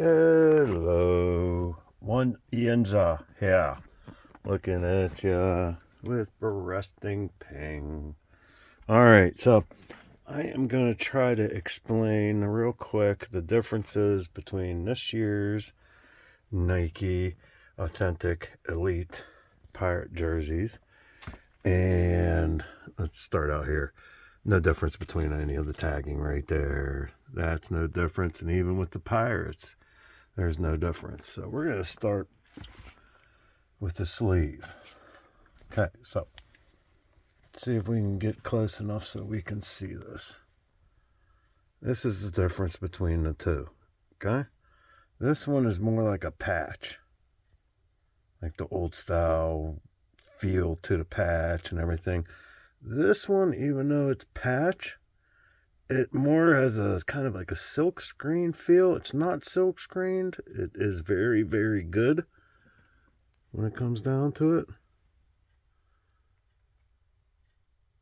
Hello, one Ianza here, looking at ya with a resting ping. Alright, so I am going to try to explain real quick the differences between this year's Nike Authentic Elite Pirate jerseys. And let's start out here. No difference between any of the tagging right there. That's no difference. And even with the Pirates, there's no difference. So we're going to start with the sleeve. Okay, so let's see if we can get close enough so we can see this. This is the difference between the two. Okay, this one is more like a patch, like the old style feel to the patch and everything. This one, even though it's patch, it more has a kind of like a silk screen feel. It's not silk screened. It is very, very good when it comes down to it.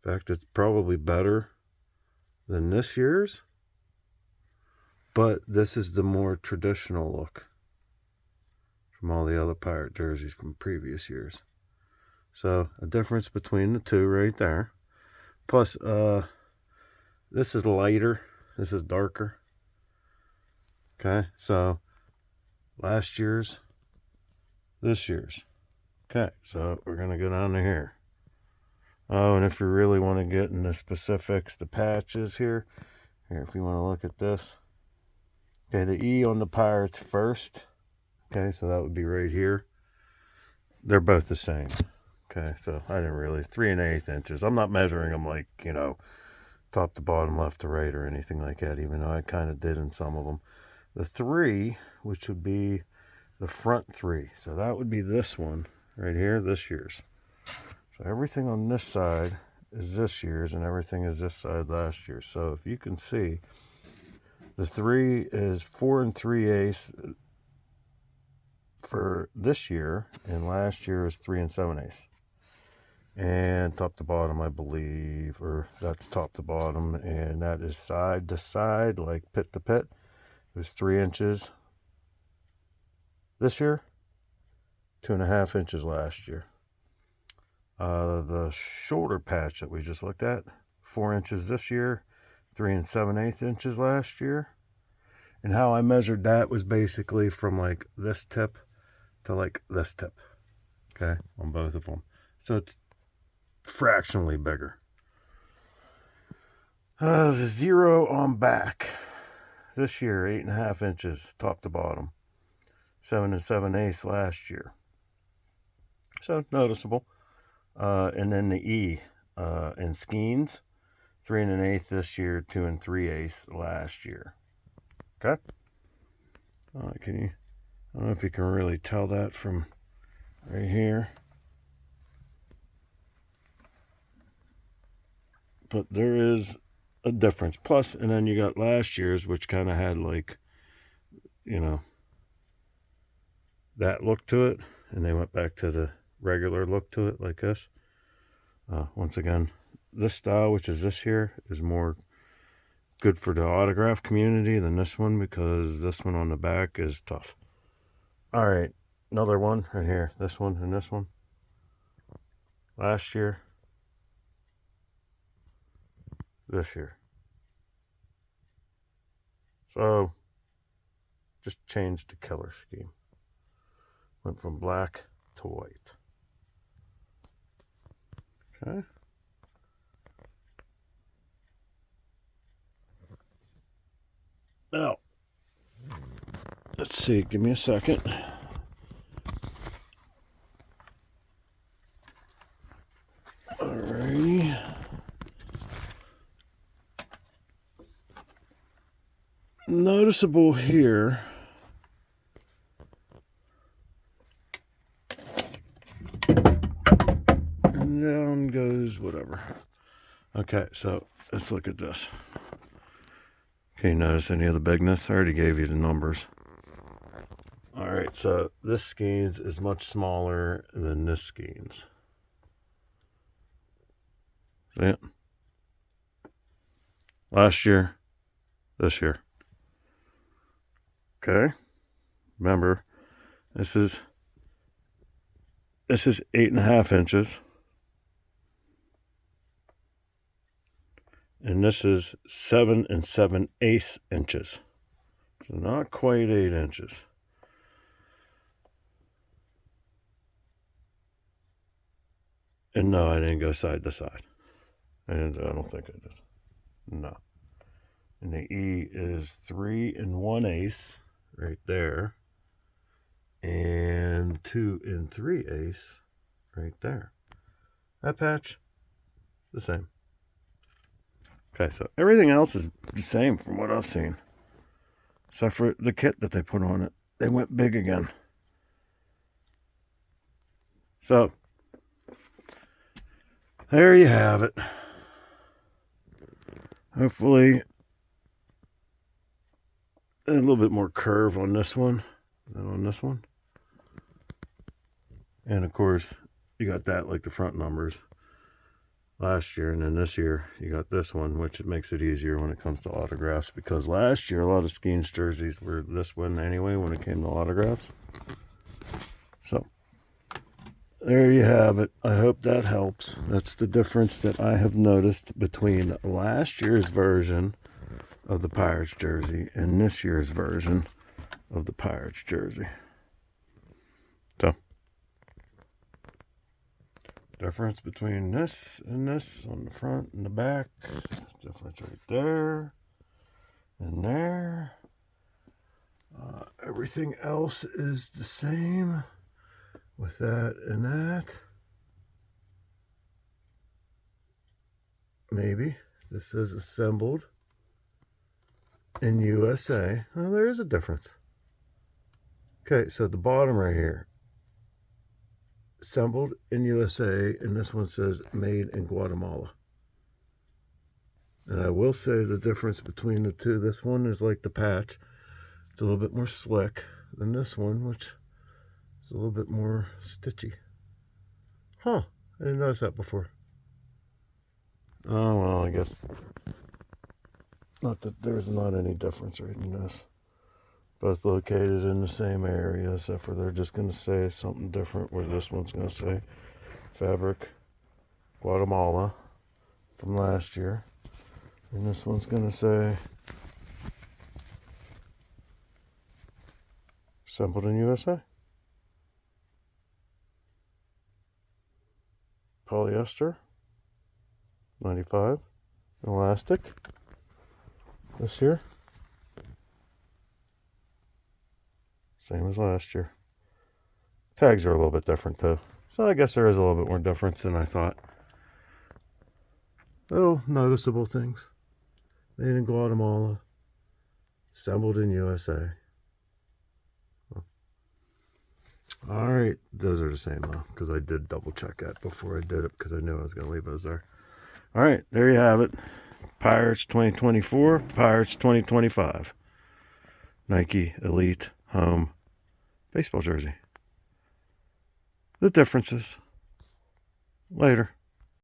In fact, it's probably better than this year's. But this is the more traditional look from all the other Pirate jerseys from previous years. So a difference between the two right there. Plus, this is lighter. This is darker. Okay, so last year's, this year's. Okay, so we're going to go down to here. Oh, and if you really want to get in the specifics, the patches here, if you want to look at this. Okay, the E on the Pirates first. Okay, so that would be right here. They're both the same. Okay, so I didn't really, 3 1/8 inches. I'm not measuring them like, top to bottom, left to right or anything like that, even though I kind of did in some of them. The 3, which would be the front 3. So that would be this one right here, this year's. So everything on this side is this year's and everything is this side last year. So if you can see, the 3 is 4 3/8 for this year, and last year is 3 7/8. And top to bottom, I believe, or that's top to bottom, and that is side to side, like pit to pit. It was 3 inches this year, 2.5 inches last year. The shoulder patch that we just looked at, 4 inches this year, 3 7/8 inches last year. And how I measured that was basically from like this tip to like this tip. Okay, on both of them. So it's fractionally bigger. The 0 on back. This year, 8.5 inches top to bottom. 7 7/8 last year. So noticeable. And then the E in SKENES, 3 1/8 this year, 2 3/8 last year. Okay. I don't know if you can really tell that from right here, but there is a difference. Plus, and then you got last year's, which kind of had like, that look to it, and they went back to the regular look to it like this. Once again, this style, which is this here, is more good for the autograph community than this one, because this one on the back is tough. All right, another one right here. This one and this one. Last year, this year. So, just changed the color scheme. Went from black to white. Okay. Now, let's see. Give me a second. Alrighty. Noticeable here. And down goes whatever. Okay, so let's look at this. Okay, notice any of the bigness? I already gave you the numbers. Alright, so this SKENES is much smaller than this SKENES. See it? Last year, this year. Okay. Remember, this is 8.5 inches. And this is 7 7/8 inches. So not quite 8 inches. And no, I didn't go side to side. I don't think I did. No. And the E is 3 1/8 right there. And 2 3/8 right there. That patch, the same. Okay, so everything else is the same from what I've seen. Except for the kit that they put on it. They went big again. So, there you have it. Hopefully, a little bit more curve on this one than on this one. And of course, you got that like the front numbers last year, and then this year you got this one, which makes it easier when it comes to autographs, because last year a lot of SKENES jerseys were this one anyway when it came to autographs. So there you have it. I hope that helps. That's the difference that I have noticed between last year's version of the Pirates jersey and this year's version of the Pirates jersey. So difference between this and this on the front and the back. Difference right there and there. Everything else is the same with that and that. Maybe. This is assembled in USA. Well, there is a difference. Okay, so the bottom right here, assembled in USA, and this one says made in Guatemala. And I will say the difference between the two, this one is like the patch. It's a little bit more slick than this one, which is a little bit more stitchy. Huh, I didn't notice that before. Oh, well, I guess not that there's not any difference right in this. Both located in the same area, except for they're just going to say something different, where this one's going to say Fabric Guatemala from last year. And this one's going to say assembled in USA. Polyester, 95. Elastic, this year. Same as last year. Tags are a little bit different too. So I guess there is a little bit more difference than I thought. Little noticeable things. Made in Guatemala. Assembled in USA. Alright, those are the same though, because I did double check that before I did it, because I knew I was going to leave those there. Alright, there you have it. Pirates 2024, Pirates 2025. Nike Elite Home baseball jersey. The differences. Later.